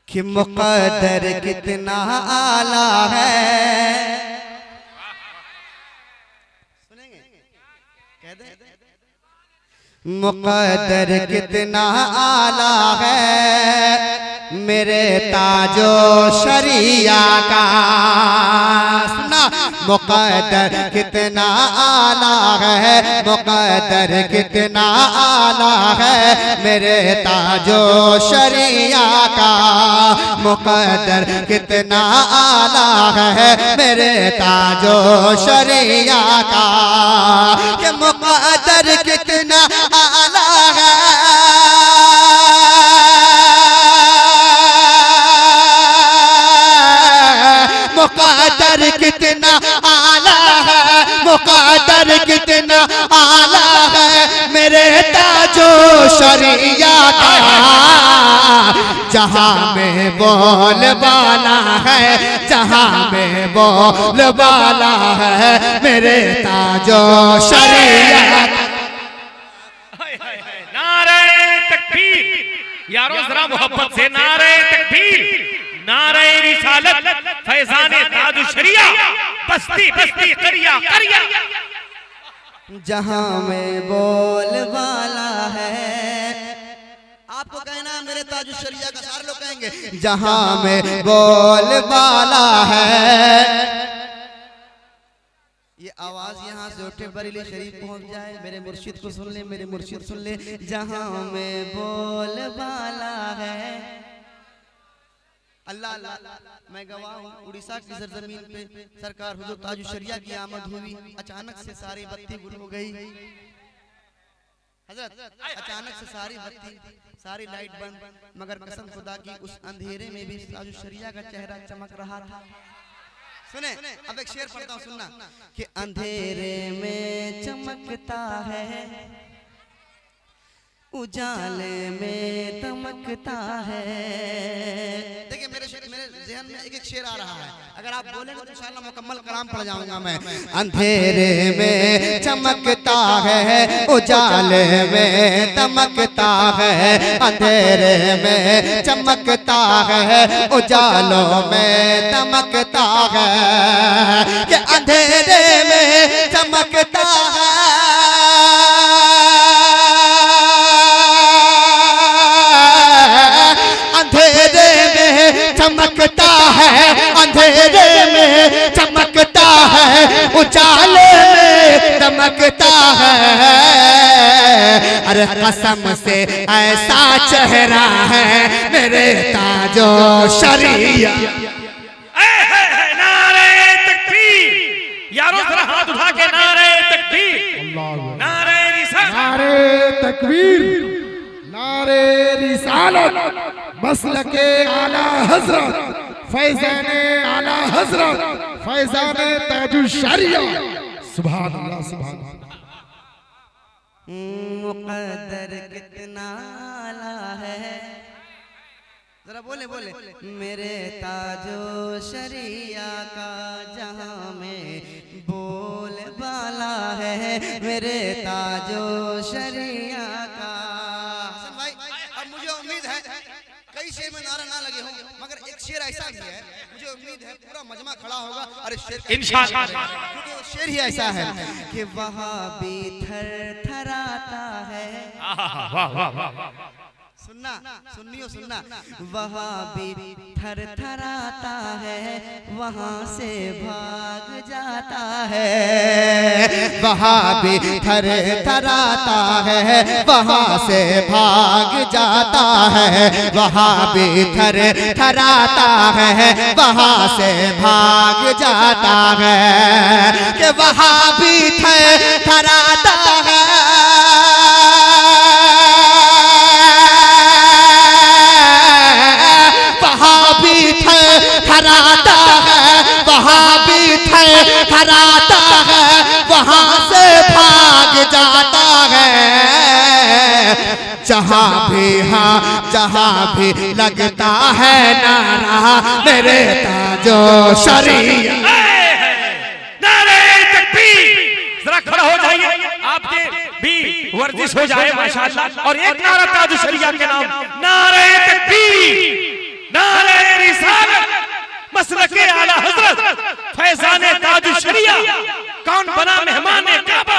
कि मुक़द्दर कितना आला है। सुनेंगे? कह दे। मुक़द्दर कितना आला है मेरे ताजो शरिया का। सुना, मुक़द्दर कितना आला है, मुक़द्दर कितना आला है मेरे ताजो शरिया का। मुक़द्दर कितना आला है मेरे ताजो शरिया का। कि मुक़द्दर कितना आला है, मुक़द्दर कितना आला है, मुक़द्दर कितना आला है मेरे ताजो शरिया का। जहाँ में बोल बाला है, जहाँ में बोल बाला है मेरे ताजो शरिया का। नारे तकबीर यारों, जरा मोहब्बत से नारे तकबीर, नारे रिसालत, फैज़ाने ताज शरिया, बस्ती बस्ती करिया करिया। जहाँ में बोल वाला है, आपको कहना मेरे ताज शरिया का, सारे लोग कहेंगे जहाँ में बोल वाला है। ये आवाज यहाँ से उठे बरेली शरीफ पहुंच जाए, मेरे मुर्शिद को सुन ले, मेरे मुर्शिद सुन ले। जहाँ में बोल वाला है, अल्लाह अल्लाह, मैं गवाह हूँ उड़ीसा की सरजमीन पे सरकार हुजूर ताज शरिया की आमद हुई। अचानक से सारी बत्ती गुल हो गई हजरत, अचानक से सारी बत्ती सारी लाइट बंद, मगर कसम खुदा की उस अंधेरे में भी ताज शरिया का चेहरा चमक रहा था। सुने, अब एक शेर पढ़ता हूँ, सुनना। कि अंधेरे में चमकता है, उजाले में दमकता है। देखिए मेरे ज़हन में एक शेर आ रहा है, अगर आप बोलेंगे तो इंशाअल्लाह मुकम्मल कलाम पढ़ जाऊंगा मैं। अंधेरे में चमकता है, उजाले में दमकता है। अंधेरे में चमकता है, उजालों में दमकता है। कि अंधेरे में चमकता है, अंधेरे में चमकता है, अंधेरे में चमकता है, उजाले में दमकता है। अरे कसम से ऐसा चेहरा है मेरे ताजो शरिया। नारे तकबीर यारों, जरा हाथ उठा के नारे तकबीर, नारे रिसालत, नारे तकबीर, नारे रिसालत, मसलके आला हजरत, फैज़ाने आला हजरत, फैज़ाने ताजुश शरिया। सुभान अल्लाह, सुभान अल्लाह। मुक़द्दर कितना आला है, जरा बोले बोले। मेरे ताजो शरिया का जहाँ में बोल बाला है मेरे ताजो शरिया का। भाई अब मुझे उम्मीद है कई शेर में नारा ना लगे होंगे, मगर एक शेर ऐसा भी है, मुझे उम्मीद है पूरा मजमा खड़ा होगा और इस शेर इंशाअल्लाह, क्योंकि वो शेर ही ऐसा है कि वहाँ भी थर थराता है। वाह वाह वाह, सुनना, सुनियो सुनना। वहाँ भी थर थराता है, वहाँ से भाग जाता है। वहाँ भी थर थराता है, वहाँ से भाग जाता है। वहाँ भी थर थराता है, वहाँ से भाग जाता है। कि वहाँ भी थर थराता है, थराता है, वहाँ भी थराता है, वहाँ से भाग जाता है। जहाँ भी हाँ जहाँ भी लगता है नारा मेरे ताजो शरिया। नारे तकबीर, जरा खड़ा हो जाइए, आपके भी वर्जिश हो जाए माशाअल्लाह। और एक नारा ताज शरिया के नाम, नारे तकबीर, नारे कौन बना मेहमान काबा,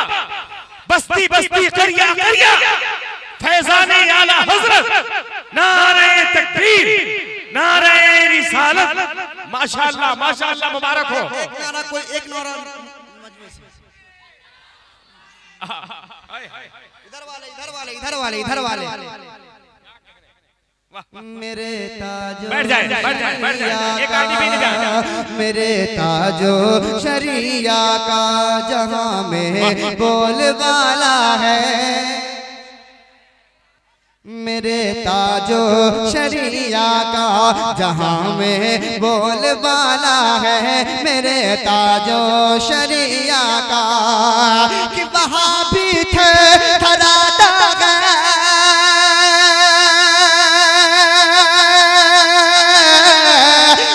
बस्ती बस्ती करिया करिया फैजाने आला हजरत, नारे तकबीर, नारे रिसालत। माशाअल्लाह माशाअल्लाह, मुबारक हो। एक नारा कोई एक नारा इधर वाले मेरे ताजो बैठ जाए एक आदमी भी नहीं बैठा। मेरे ताजो शरिया का जहां में बोलबाला है, मेरे ताजो शरिया का जहां में बोलबाला है, मेरे ताजो शरिया का कि वहां भी थे थराता गया,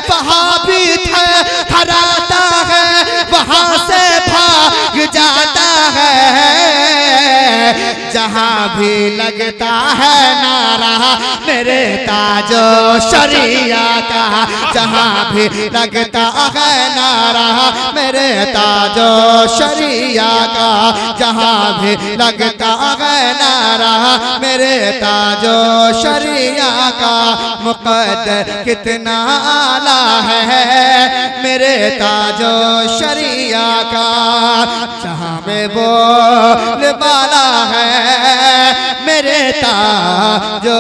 वहां भी थे थराता है, वहां से भाग जाता है, जहां भी लगता है नारा मेरे ताजो शरिया का, जहां भी लगता है नारा मेरे ताजो शरिया का, जहां भी लगता है नारा मेरे ताजो शरिया का। मुक़द्दर कितना आला है मेरे ताजो शरिया का, जहां में बोलबाला है मेरे ताजो